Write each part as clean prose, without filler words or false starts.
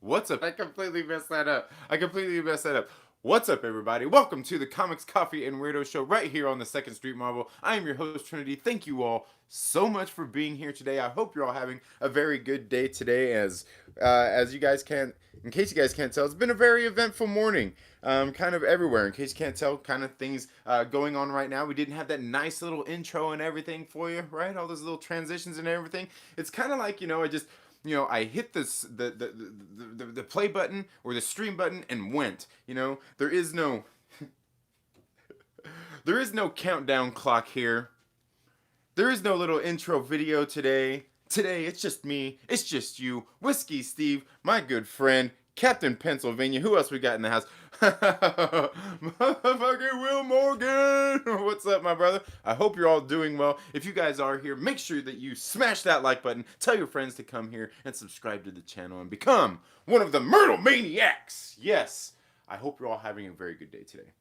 What's up? I completely messed that up. What's up, everybody? Welcome to the Comics, Coffee, and Weirdo Show right here on the Second Street Marvel. I am your host, Trinity. Thank you all so much for being here today. I hope you're all having a very good day today. As you guys can, in case you guys can't tell, it's been a very eventful morning. Kind of everywhere. In case you can't tell, kind of things going on right now. We didn't have that nice little intro and everything for you, right? All those little transitions and everything. It's kind of like I hit the play button or the stream button and went. There is no countdown clock here. There is no little intro video today. Today it's just me. It's just you, Whiskey Steve, my good friend, Captain Pennsylvania. Who else we got in the house? Motherfucking Will Morgan. What's up, my brother? I hope you're all doing well. If you guys are here, make sure that you smash that like button. Tell your friends to come here and subscribe to the channel and become one of the Myrtle Maniacs. Yes. I hope you're all having a very good day today.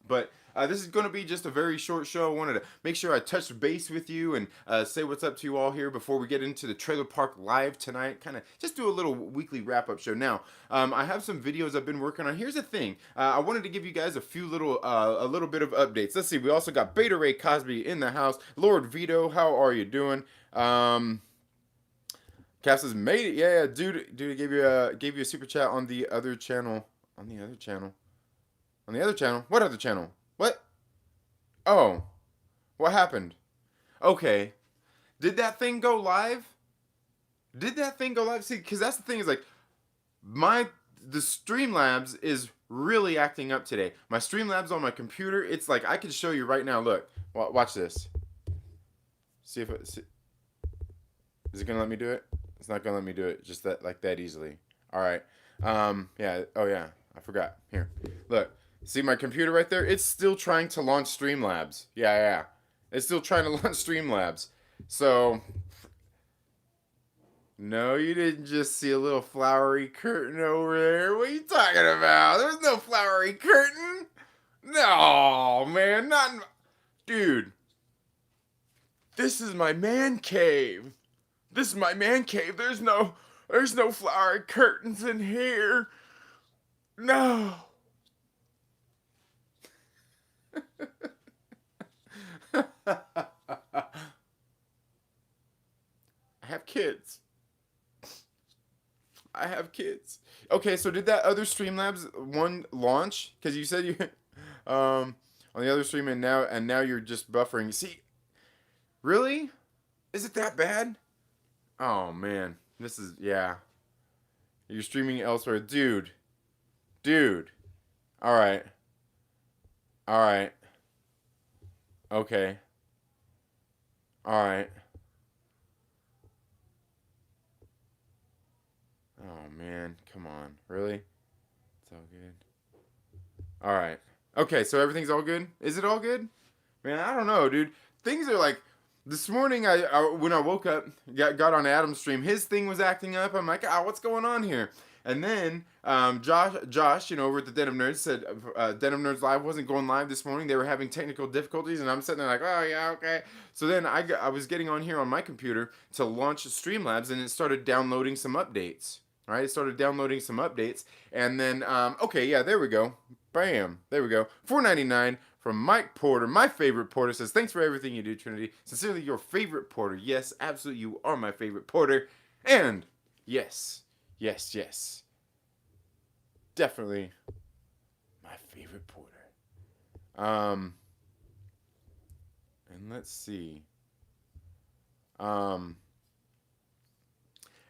But this is going to be just a very short show. I wanted to make sure I touched base with you and say what's up to you all here before we get into the Trailer Park Live tonight. Kind of just do a little weekly wrap-up show. Now, I have some videos I've been working on. Here's the thing. I wanted to give you guys a little bit of updates. Let's see. We also got Beta Ray Cosby in the house. Lord Vito, how are you doing? Cap says, made it. Yeah, dude, gave you a super chat on the other channel. On the other channel. What other channel? What? Oh. What happened? Okay. Did that thing go live? See, because that's the thing is like, the Streamlabs is really acting up today. My Streamlabs on my computer, it's like, I can show you right now. Look. Watch this. See if it... Is it going to let me do it? It's not going to let me do it just that easily. Alright. Yeah. Oh, yeah. I forgot. Here. Look. See my computer right there? It's still trying to launch Streamlabs. Yeah. It's still trying to launch Streamlabs. So, no, you didn't just see a little flowery curtain over there. What are you talking about? There's no flowery curtain. No, man, not... Dude, this is my man cave. There's no flowery curtains in here. No. I have kids. Okay, so did that other Streamlabs one launch? Because you said you on the other stream and now you're just buffering. See, really? Is it that bad? Oh man, this is yeah. You're streaming elsewhere, dude. All right. Okay. Alright. Oh, man. Come on. Really? It's all good. Alright. Okay, so everything's all good? Is it all good? Man, I don't know, dude. Things are like... This morning, when I woke up, got on Adam's stream, his thing was acting up. I'm like, what's going on here? And then Josh, over at the Den of Nerds said Den of Nerds Live wasn't going live this morning. They were having technical difficulties, and I'm sitting there like, oh yeah, okay. So then I was getting on here on my computer to launch Streamlabs, and it started downloading some updates. All right, it started downloading some updates, and then okay, yeah, there we go. Bam, there we go. $4.99 from Mike Porter, my favorite Porter, says, thanks for everything you do, Trinity. Sincerely, your favorite Porter. Yes, absolutely, you are my favorite Porter. And yes. Definitely my favorite Porter. And let's see.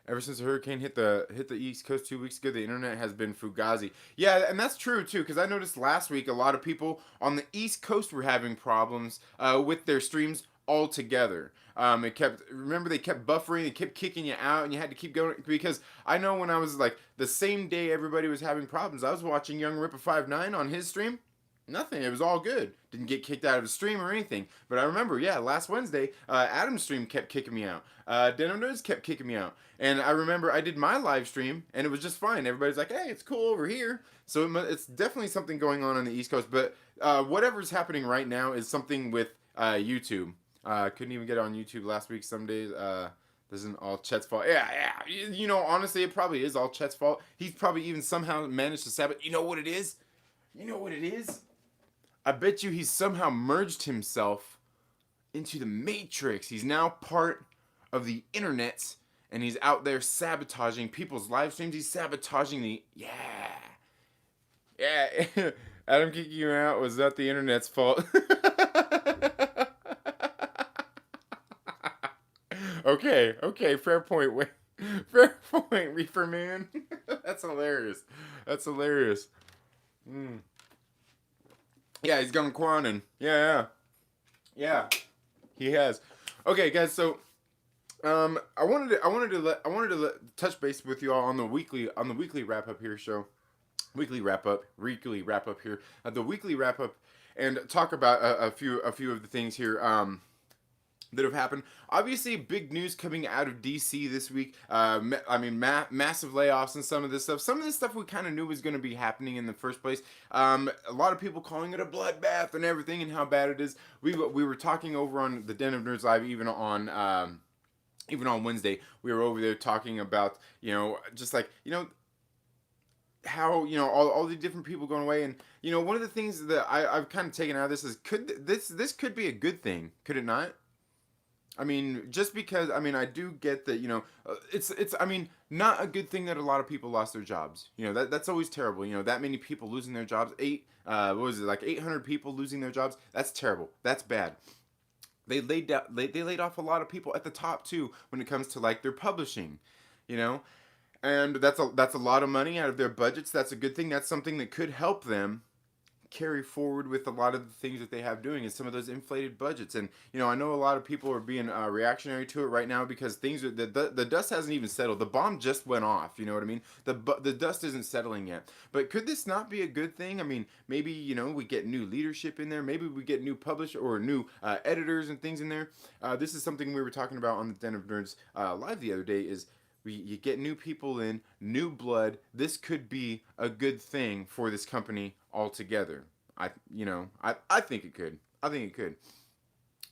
Ever since the hurricane hit the East Coast 2 weeks ago, the internet has been fugazi. Yeah, and that's true too, because I noticed last week a lot of people on the East Coast were having problems with their streams altogether. They kept buffering, they kept kicking you out, and you had to keep going, because I know when I was like the same day everybody was having problems, I was watching Young Ripper 59 on his stream. Nothing. It was all good. Didn't get kicked out of the stream or anything. But I remember, yeah, last Wednesday, Adam's stream kept kicking me out. Den of Nerds kept kicking me out. And I remember I did my live stream, and it was just fine. Everybody's like, hey, it's cool over here. So it's definitely something going on the East Coast. But whatever's happening right now is something with YouTube. Couldn't even get on YouTube last week some days. This isn't all Chet's fault. Yeah, yeah. You know, honestly, it probably is all Chet's fault. He's probably even somehow managed to sabotage. You know what it is? You know what it is? I bet you he's somehow merged himself into the Matrix. He's now part of the internet, and he's out there sabotaging people's live streams. He's sabotaging the yeah. Adam kicking you out was not the internet's fault. Okay, fair point. Wait, fair point, Reefer Man. That's hilarious. That's hilarious. Mm. Yeah, he's gone Quanon. Yeah. He has. Okay, guys. So, I wanted to touch base with you all on the weekly wrap up here show, weekly wrap up here, the weekly wrap up, and talk about a few of the things here. That have happened. Obviously, big news coming out of DC this week. Massive layoffs and some of this stuff. Some of this stuff we kind of knew was going to be happening in the first place. A lot of people calling it a bloodbath and everything and how bad it is. We were talking over on the Den of Nerds Live, even on Wednesday. We were over there talking about, just like, how, all the different people going away. And, one of the things that I've kind of taken out of this is, this could be a good thing, could it not? I mean, just because, I do get that, it's not a good thing that a lot of people lost their jobs. That's always terrible. That many people losing their jobs. 800 people losing their jobs. That's terrible. That's bad. They laid off a lot of people at the top too when it comes to like their publishing, and that's a lot of money out of their budgets. That's a good thing. That's something that could help them carry forward with a lot of the things that they have doing, and some of those inflated budgets. And I know a lot of people are being reactionary to it right now because things are the dust hasn't even settled. The bomb just went off. You know what I mean? The dust isn't settling yet. But could this not be a good thing? I mean, maybe we get new leadership in there. Maybe we get new publisher or new editors and things in there. This is something we were talking about on the Den of Nerds live the other day. Is you get new people in, new blood. This could be a good thing for this company altogether. I think it could. I think it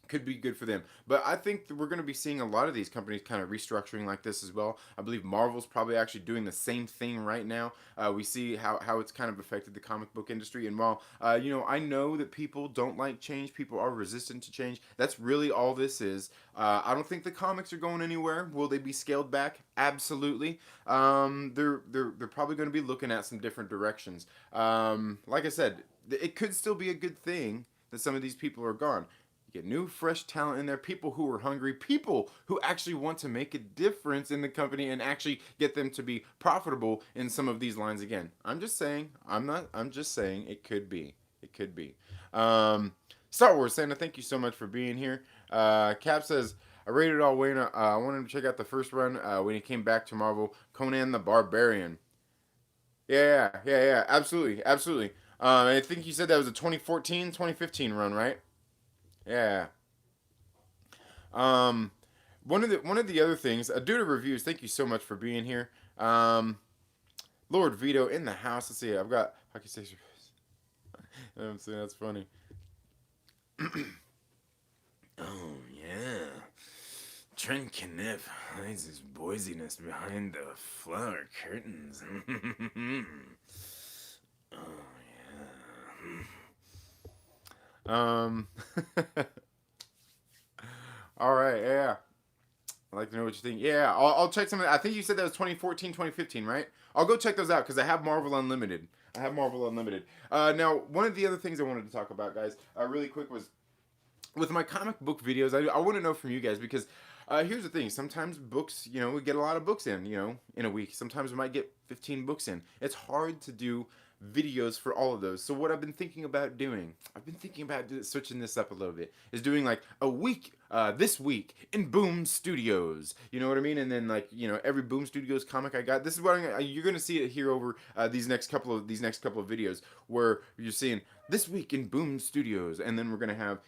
could be good for them. But I think that we're going to be seeing a lot of these companies kind of restructuring like this as well. I believe Marvel's probably actually doing the same thing right now. We see how it's kind of affected the comic book industry. And while, I know that people don't like change, people are resistant to change. That's really all this is. I don't think the comics are going anywhere. Will they be scaled back? Absolutely. They're probably going to be looking at some different directions. Like I said, it could still be a good thing that some of these people are gone. You get new, fresh talent in there, people who are hungry, people who actually want to make a difference in the company and actually get them to be profitable in some of these lines again. I'm just saying, I'm just saying it could be. It could be. Star Wars Santa, thank you so much for being here. Cap says, I rated all Wayne. I wanted to check out the first run when he came back to Marvel. Conan the Barbarian. Yeah, absolutely. I think you said that was a 2014, 2015 run, right? Yeah. One of the other things, due to reviews, thank you so much for being here. Lord Vito in the house. Let's see. I've got hockey station. I'm saying that's funny. Oh yeah. Trent Kniff hides his boisiness behind the flower curtains. Oh yeah. All right, yeah. I'd like to know what you think. Yeah, I'll check some of that. I think you said that was 2014, 2015, right? I'll go check those out because I have Marvel Unlimited. Now, one of the other things I wanted to talk about, guys, really quick was with my comic book videos. I want to know from you guys because here's the thing. Sometimes books, we get a lot of books in a week. Sometimes we might get 15 books in. It's hard to do videos for all of those. So what I've been thinking about doing, switching this up a little bit, is doing like a week, this week in Boom Studios. You know what I mean? And then every Boom Studios comic I got. This is what you're gonna see it here over these next couple of videos where you're seeing this week in Boom Studios, and then we're gonna have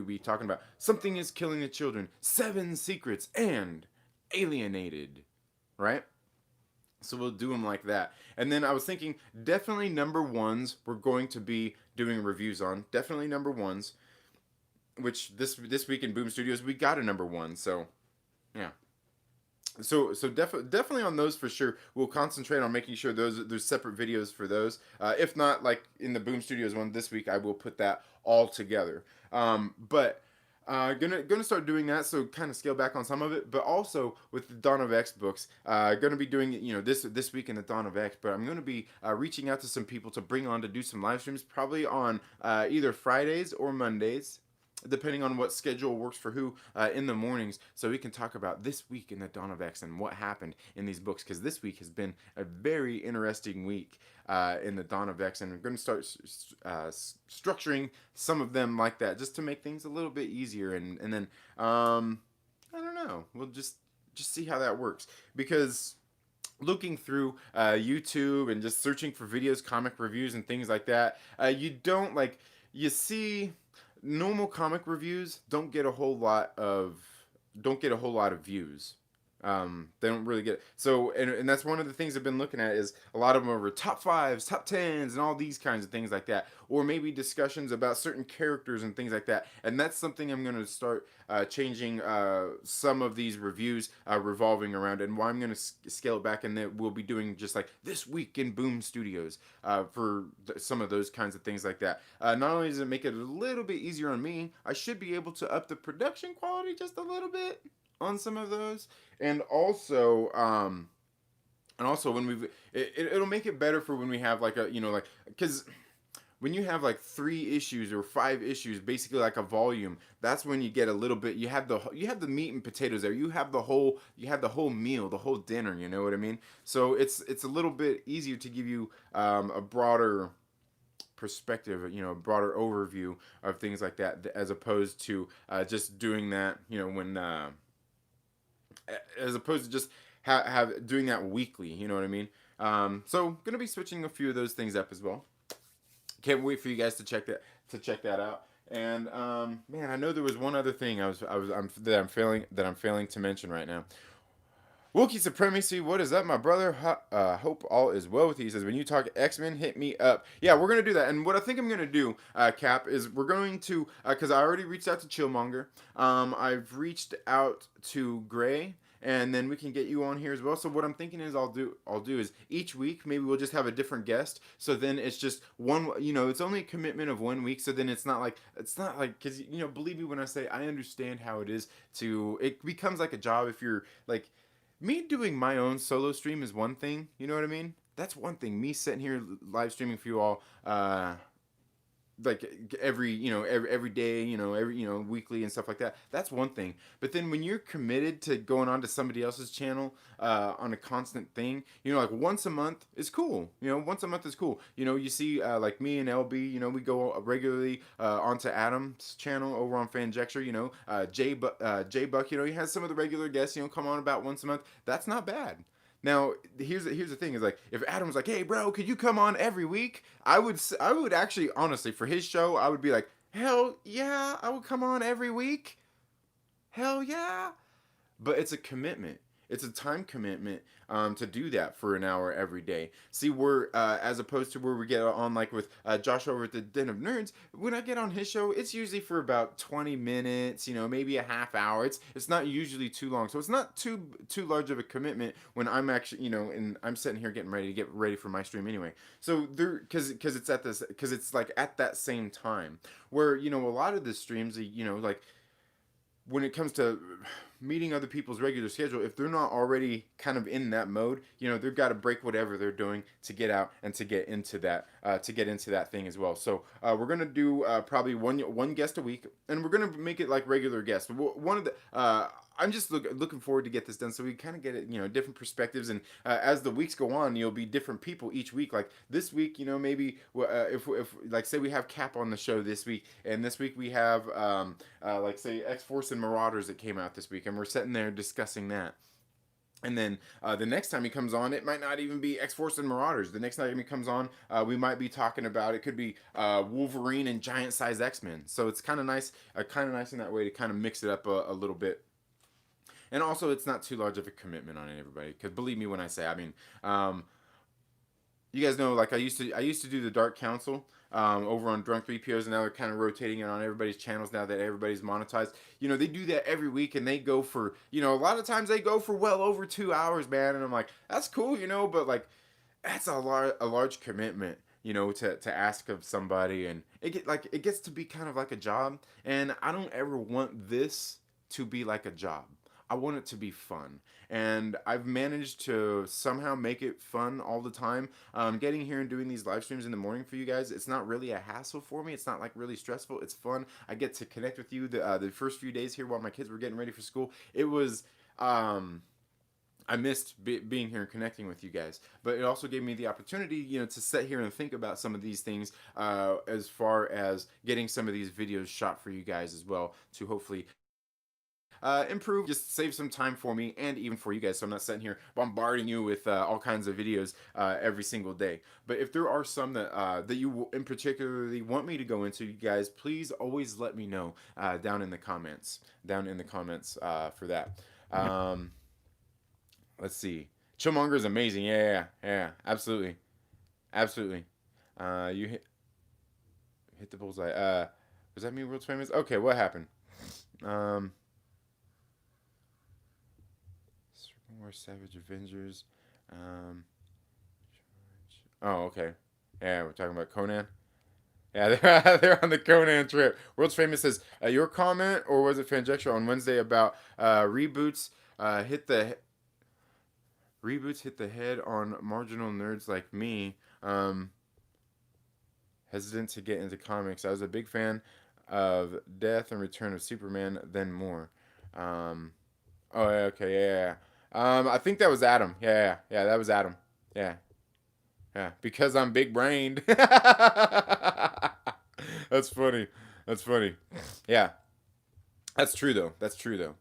be talking about Something is Killing the Children, 7 Secrets, and Alienated, right? So we'll do them like that. And then I was thinking, definitely number ones we're going to be doing reviews on. Definitely number ones. Which this week in Boom Studios, we got a number one. So, yeah. Definitely on those for sure. We'll concentrate on making sure there's separate videos for those. If not, like in the Boom Studios one this week, I will put that all together. But gonna start doing that, so kind of scale back on some of it, but also with the Dawn of X books, gonna be doing, this week in the Dawn of X. But I'm gonna be reaching out to some people to bring on to do some live streams, probably on either Fridays or Mondays, depending on what schedule works for who, in the mornings, so we can talk about this week in the Dawn of X and what happened in these books, because this week has been a very interesting week in the Dawn of X, and we're going to start structuring some of them like that, just to make things a little bit easier, and then I don't know, we'll just see how that works, because looking through YouTube and just searching for videos, comic reviews, and things like that, you see normal comic reviews don't get a whole lot of views. They don't really get it. So, and that's one of the things I've been looking at, is a lot of them are top fives, top tens, and all these kinds of things like that, or maybe discussions about certain characters and things like that. And that's something I'm going to start changing some of these reviews revolving around, and why I'm going to scale it back, and that we'll be doing just like this week in Boom Studios for some of those kinds of things like that. Not only does it make it a little bit easier on me, I should be able to up the production quality just a little bit on some of those, and also when it'll make it better for when we have like because when you have like 3 issues or 5 issues, basically like a volume, that's when you get a little bit, you have the meat and potatoes there, you have the whole meal, the whole dinner, you know what I mean? So it's a little bit easier to give you a broader perspective, a broader overview of things like that, as opposed to just doing that, when as opposed to just have doing that weekly. You know what I mean? So gonna be switching a few of those things up as well. Can't wait for you guys to check that out. And man, I know there was one other thing that I'm failing to mention right now. Wookie Supremacy, what is up, my brother? Hope all is well with you. He says, when you talk X-Men, hit me up. Yeah, we're going to do that. And what I think I'm going to do, Cap, is we're going to, because I already reached out to Chillmonger. I've reached out to Gray, and then we can get you on here as well. So what I'm thinking is I'll do is each week maybe we'll just have a different guest. So then it's just one, it's only a commitment of 1 week. So then it's not like because believe me when I say I understand how it is it becomes like a job if you're like. Me doing my own solo stream is one thing, you know what I mean? That's one thing. Me sitting here live streaming for you all, like every day, weekly and stuff like that. That's one thing. But then when you're committed to going on to somebody else's channel on a constant thing, like once a month is cool. Once a month is cool. You see like me and LB, we go regularly onto Adam's channel over on Fanjecture. Jay Buck, he has some of the regular guests, come on about once a month. That's not bad. Now, here's the thing, is like, if Adam was like, hey bro, could you come on every week? I would actually, honestly, for his show, I would be like, hell yeah, I would come on every week. Hell yeah. But it's a commitment. It's a time commitment to do that for an hour every day. See, we're as opposed to where we get on like with Josh over at the Den of Nerds. When I get on his show, it's usually for about 20 minutes, maybe a half hour. It's not usually too long, so it's not too large of a commitment when I'm actually and I'm sitting here getting ready for my stream anyway. So there, because it's like at that same time where a lot of the streams, like when it comes to meeting other people's regular schedule, if they're not already kind of in that mode, they've got to break whatever they're doing to get out and to get into that thing as well. So we're gonna do probably one guest a week, and we're gonna make it like regular guests. One of the I'm just looking forward to get this done, so we kind of get it, different perspectives, and as the weeks go on, you'll be different people each week. Like this week, maybe if like say we have Cap on the show this week, and this week we have like say X-Force and Marauders that came out this week, and we're sitting there discussing that. And then the next time he comes on, it might not even be X-Force and Marauders. The next time he comes on, we might be talking about, it could be Wolverine and Giant Size X-Men. So it's kind of nice in that way to kind of mix it up a little bit. And also, it's not too large of a commitment on everybody. Because believe me when I say, I mean, you guys know, like I used to do the Dark Council over on Drunk 3POs, and now they're kind of rotating it on everybody's channels now that everybody's monetized. You know, they do that every week, and they go for, you know, a lot of times they go for well over 2 hours, man. And I'm like, that's cool, you know, but like that's a large commitment, you know, to ask of somebody, and it gets to be kind of like a job, and I don't ever want this to be like a job. I want it to be fun, and I've managed to somehow make it fun all the time. Getting here and doing these live streams in the morning for you guys, it's not really a hassle for me. It's not like really stressful. It's fun. I get to connect with you. The first few days here while my kids were getting ready for school, it was. I missed being here and connecting with you guys, but it also gave me the opportunity, you know, to sit here and think about some of these things, as far as getting some of these videos shot for you guys as well, to hopefully improve, just save some time for me and even for you guys, so I'm not sitting here bombarding you with all kinds of videos every single day. But if there are some that you in particularly want me to go into, you guys, please always let me know down in the comments, for that. Let's see. Chillmonger is amazing. Yeah, absolutely, absolutely. You hit the bullseye. Was that me, World's Famous? Okay, what happened? More Savage Avengers. Um, oh, okay. Yeah, we're talking about Conan. Yeah, they're on the Conan trip. World's Famous says, your comment, or was it Fanjecture on Wednesday about hit the reboots hit the head on marginal nerds like me. Hesitant to get into comics. I was a big fan of Death and Return of Superman, then more. Oh, yeah, okay, yeah. I think that was Adam. Yeah, that was Adam. Yeah, yeah. Because I'm big brained. That's funny. That's funny. Yeah, that's true though. That's true though.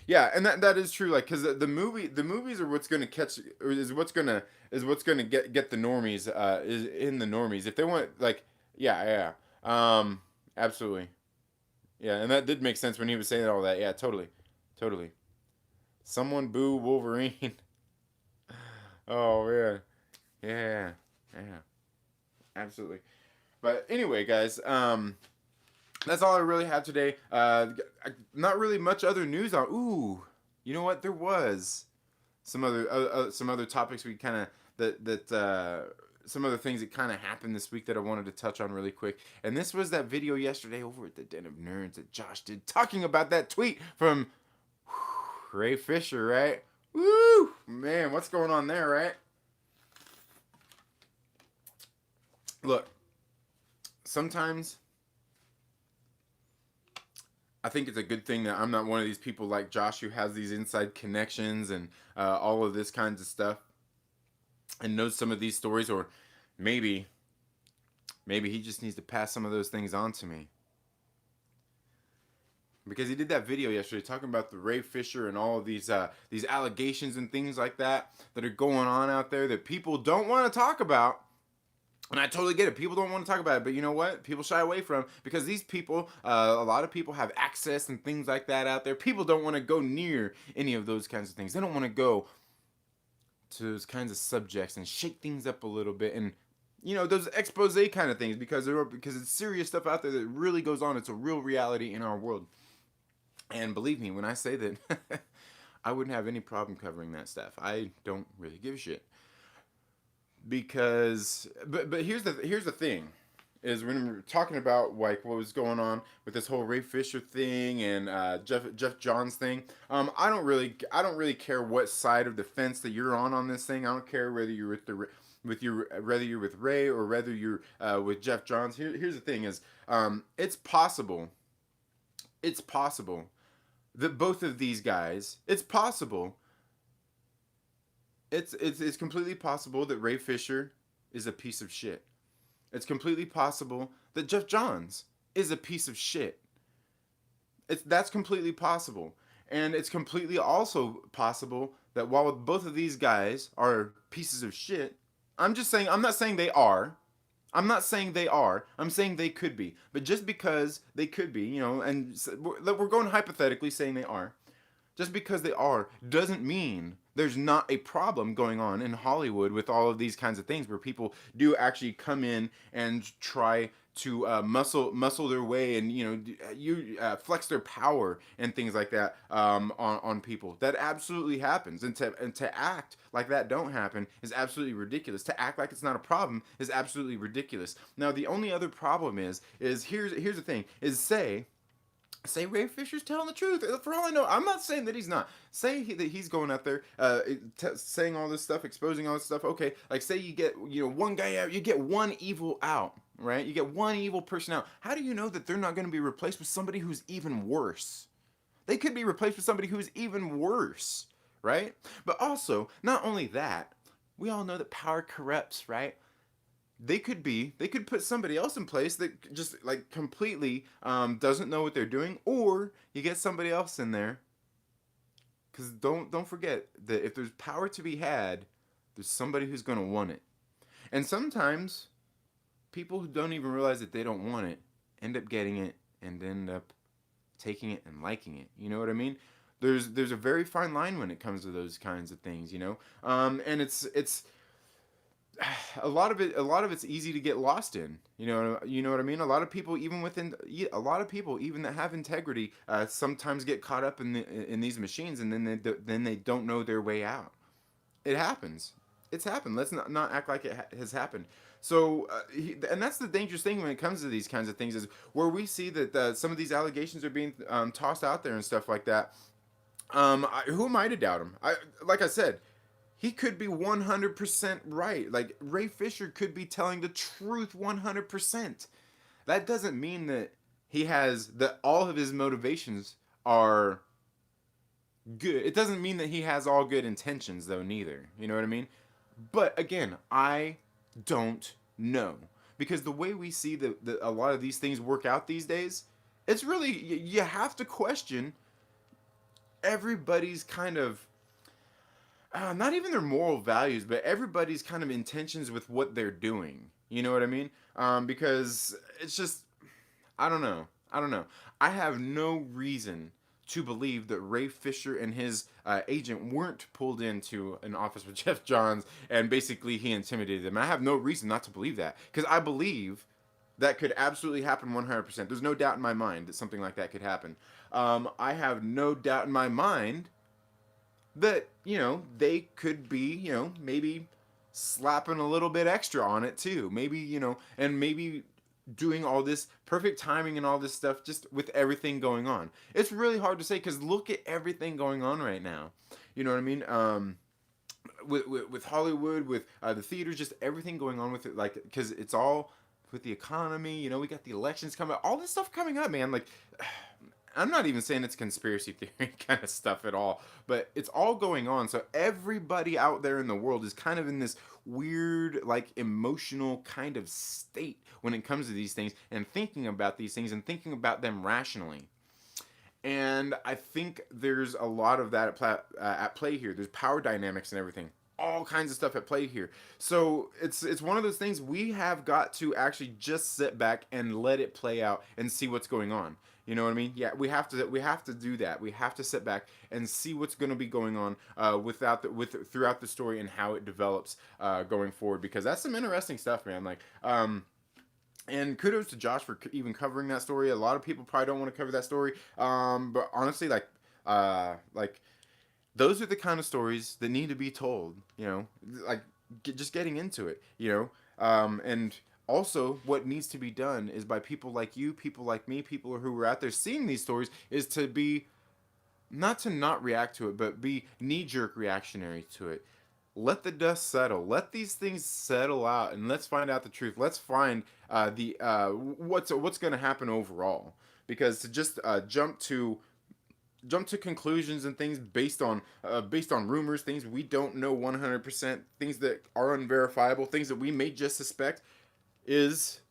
Yeah, and that is true. Like, cause the movies are what's gonna catch, or is what's gonna get the normies. Is in the normies if they want, like, yeah. Absolutely. Yeah, and that did make sense when he was saying all that. Yeah, totally, totally. Someone boo Wolverine. Oh man, yeah, yeah, absolutely. But anyway, guys, that's all I really have today. Not really much other news on. Ooh, you know what? There was some other topics we kind of some other things that kind of happened this week that I wanted to touch on really quick. And this was that video yesterday over at the Den of Nerds that Josh did, talking about that tweet from Ray Fisher, right? Woo! Man, what's going on there, right? Look, sometimes I think it's a good thing that I'm not one of these people like Josh who has these inside connections and all of this kinds of stuff and knows some of these stories, or maybe he just needs to pass some of those things on to me. Because he did that video yesterday talking about the Ray Fisher and all of these allegations and things like that are going on out there that people don't want to talk about. And I totally get it. People don't want to talk about it, but you know what? People shy away from, because these people, a lot of people have access and things like that out there. People don't want to go near any of those kinds of things. They don't want to go to those kinds of subjects and shake things up a little bit, and you know, those expose kind of things, because it's serious stuff out there that really goes on. It's a real reality in our world. And believe me when I say that I wouldn't have any problem covering that stuff. I don't really give a shit. Because but here's the thing, is when we're talking about like what was going on with this whole Ray Fisher thing and Jeff Johns thing, I don't really care what side of the fence that you're on this thing. I don't care whether you're whether you're with Ray or whether you're with Jeff Johns. Here's the thing is, it's possible that both of these guys, it's completely possible that Ray Fisher is a piece of shit. It's completely possible that Jeff Johns is a piece of shit. That's completely possible. And it's completely also possible that while both of these guys are pieces of shit, I'm not saying they are. I'm saying they could be. But just because they could be, you know, and we're going hypothetically saying they are. Just because they are doesn't mean there's not a problem going on in Hollywood with all of these kinds of things where people do actually come in and try to muscle their way, and flex their power and things like that, on people. That absolutely happens, and to act like that don't happen is absolutely ridiculous. To act like it's not a problem is absolutely ridiculous. Now the only other problem is here's the thing is say Ray Fisher's telling the truth. For all I know, I'm not saying that he's not. Say that he's going out there, saying all this stuff, exposing all this stuff. Okay, like say you get one guy out, you get one evil out, right? You get one evil person out. How do you know that they're not going to be replaced with somebody who's even worse? They could be replaced with somebody who's even worse, right? But also, not only that, we all know that power corrupts, right? They could put somebody else in place that just like completely doesn't know what they're doing, or you get somebody else in there, because don't forget that if there's power to be had, there's somebody who's going to want it. And sometimes people who don't even realize that they don't want it end up getting it and end up taking it and liking it. You know what I mean? There's a very fine line when it comes to those kinds of things, and it's a lot of it's easy to get lost in. You know what I mean? A lot of people, even that have integrity, sometimes get caught up in these machines, and then they don't know their way out. It happens. It's happened. Let's not act like it has happened. So, and that's the dangerous thing when it comes to these kinds of things, is where we see that some of these allegations are being tossed out there and stuff like that. Who am I to doubt him? Like I said, he could be 100% right. Like, Ray Fisher could be telling the truth 100%. That doesn't mean that all of his motivations are good. It doesn't mean that he has all good intentions, though, neither. You know what I mean? But again, I don't know, because the way we see a lot of these things work out these days, it's really, you have to question everybody's kind of not even their moral values, but everybody's kind of intentions with what they're doing. You know what I mean? Because it's just, I don't know. I have no reason to believe that Ray Fisher and his agent weren't pulled into an office with Jeff Johns and basically he intimidated them. I have no reason not to believe that, because I believe that could absolutely happen 100%. There's no doubt in my mind that something like that could happen. I have no doubt in my mind that, they could be, maybe slapping a little bit extra on it too. Maybe, and maybe doing all this perfect timing and all this stuff just with everything going on. It's really hard to say, because look at everything going on right now. You know what I mean? With Hollywood, with the theaters, just everything going on with it, like, because it's all with the economy. We got the elections coming up, all this stuff coming up, man. Like, I'm not even saying it's conspiracy theory kind of stuff at all, but it's all going on. So everybody out there in the world is kind of in this weird, like, emotional kind of state when it comes to these things, and thinking about these things and thinking about them rationally. And I think there's a lot of that at play here. There's power dynamics and everything. All kinds of stuff at play here. So it's one of those things we have got to actually just sit back and let it play out and see what's going on. You know what I mean? Yeah, we have to do that. We have to sit back and see what's going to be going on throughout the story and how it develops going forward, because that's some interesting stuff, man. Like, and kudos to Josh for even covering that story. A lot of people probably don't want to cover that story, but honestly, like those are the kind of stories that need to be told. Like just getting into it. And also, what needs to be done is by people like you, people like me, people who are out there seeing these stories, is to be, not react to it, but be knee-jerk reactionary to it. Let the dust settle. Let these things settle out, and let's find out the truth. Let's find what's going to happen overall. Because to just jump to conclusions and things based on rumors, things we don't know 100%, things that are unverifiable, things that we may just suspect, is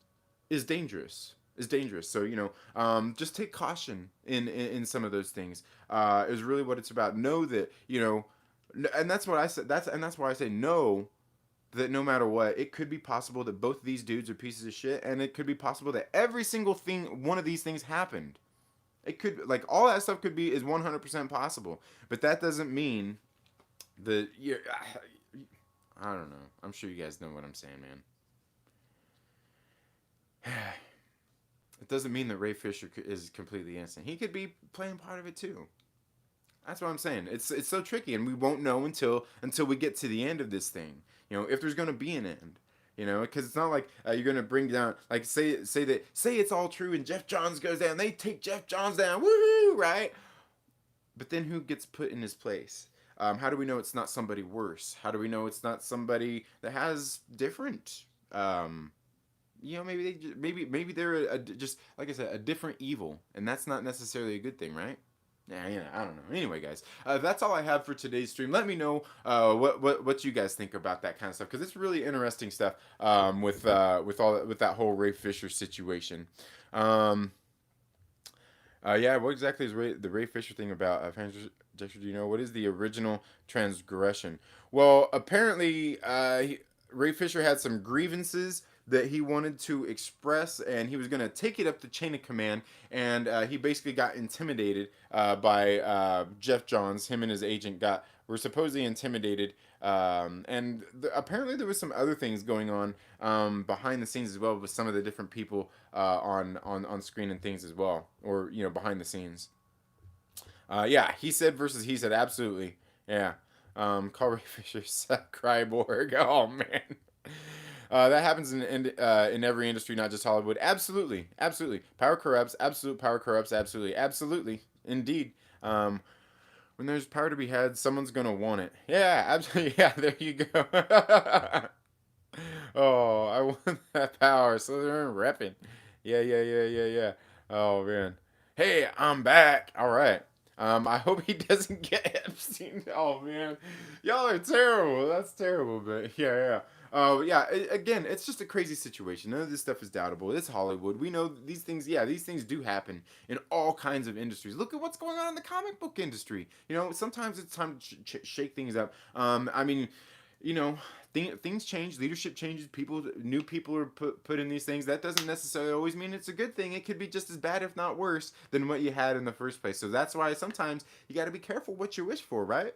dangerous. So just take caution in some of those things. Is really what it's about. Know that and that's what I said. That's why I say know that no matter what, it could be possible that both of these dudes are pieces of shit, and it could be possible that every single one of these things happened. It could, like, all that stuff is 100% possible, but that doesn't mean I don't know. I'm sure you guys know what I'm saying, man. It doesn't mean that Ray Fisher is completely innocent. He could be playing part of it too. That's what I'm saying. It's so tricky, and we won't know until we get to the end of this thing. If there's gonna be an end. Because it's not like you're gonna bring down, like, say it's all true and Jeff Johns goes down. They take Jeff Johns down, woohoo, right? But then who gets put in his place? How do we know it's not somebody worse? How do we know it's not somebody that has different? Maybe they're just like I said, a different evil, and that's not necessarily a good thing, right? Yeah, I don't know. Anyway, guys, that's all I have for today's stream. Let me know what you guys think about that kind of stuff, because it's really interesting stuff with that whole Ray Fisher situation. Yeah, what exactly is the Ray Fisher thing about? Do you know what is the original transgression? Well, apparently, Ray Fisher had some grievances that he wanted to express, and he was going to take it up the chain of command, and he basically got intimidated by Jeff Johns. Him and his agent were supposedly intimidated, and apparently there was some other things going on behind the scenes as well, with some of the different people on screen and things as well, or behind the scenes. Yeah, he said versus he said, absolutely. Yeah. Call Ray Fisher Cryborg. Oh man. That happens in every industry, not just Hollywood. Absolutely, absolutely. Power corrupts. Absolute power corrupts. Absolutely, absolutely, indeed. When there's power to be had, someone's gonna want it. Yeah, absolutely. Yeah, there you go. Oh, I want that power. So they're repping. Yeah, yeah, yeah, yeah, yeah. Oh man. Hey, I'm back. All right. I hope he doesn't get Epstein. Oh man, y'all are terrible. That's terrible, but yeah, yeah. Yeah. Again, it's just a crazy situation. None of this stuff is doubtable. It's Hollywood. We know these things. Yeah, these things do happen in all kinds of industries. Look at what's going on in the comic book industry. Sometimes it's time to shake things up. I mean, you know, things change, leadership changes, new people are put in these things. That doesn't necessarily always mean it's a good thing. It could be just as bad, if not worse, than what you had in the first place. So that's why sometimes you got to be careful what you wish for, right?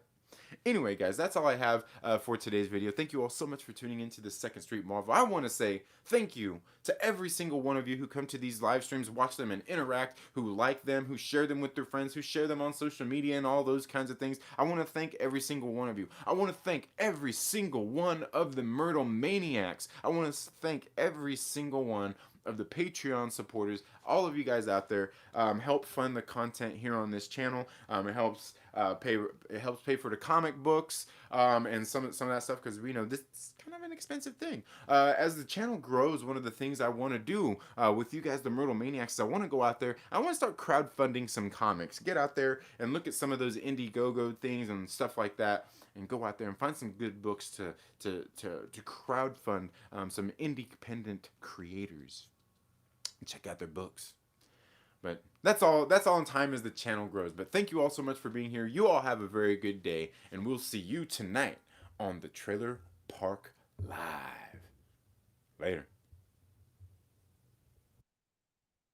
Anyway, guys, that's all I have for today's video. Thank you all so much for tuning into the Second Street Marvel. I want to say thank you to every single one of you who come to these live streams, watch them and interact, who like them, who share them with their friends, who share them on social media and all those kinds of things. I want to thank every single one of you. I want to thank every single one of the Myrtle Maniacs. I want to thank every single one of the Patreon supporters. All of you guys out there help fund the content here on this channel. It helps pay for the comic books and some of that stuff, because we know this is kind of an expensive thing. As the channel grows, one of the things I want to do with you guys, the Myrtle Maniacs, is I want to go out there. I want to start crowdfunding some comics. Get out there and look at some of those Indiegogo things and stuff like that, and go out there and find some good books to crowdfund some independent creators. Check out their books. But that's all in time as the channel grows. But thank you all so much for being here. You all have a very good day, and we'll see you tonight on the Trailer Park Live. Later.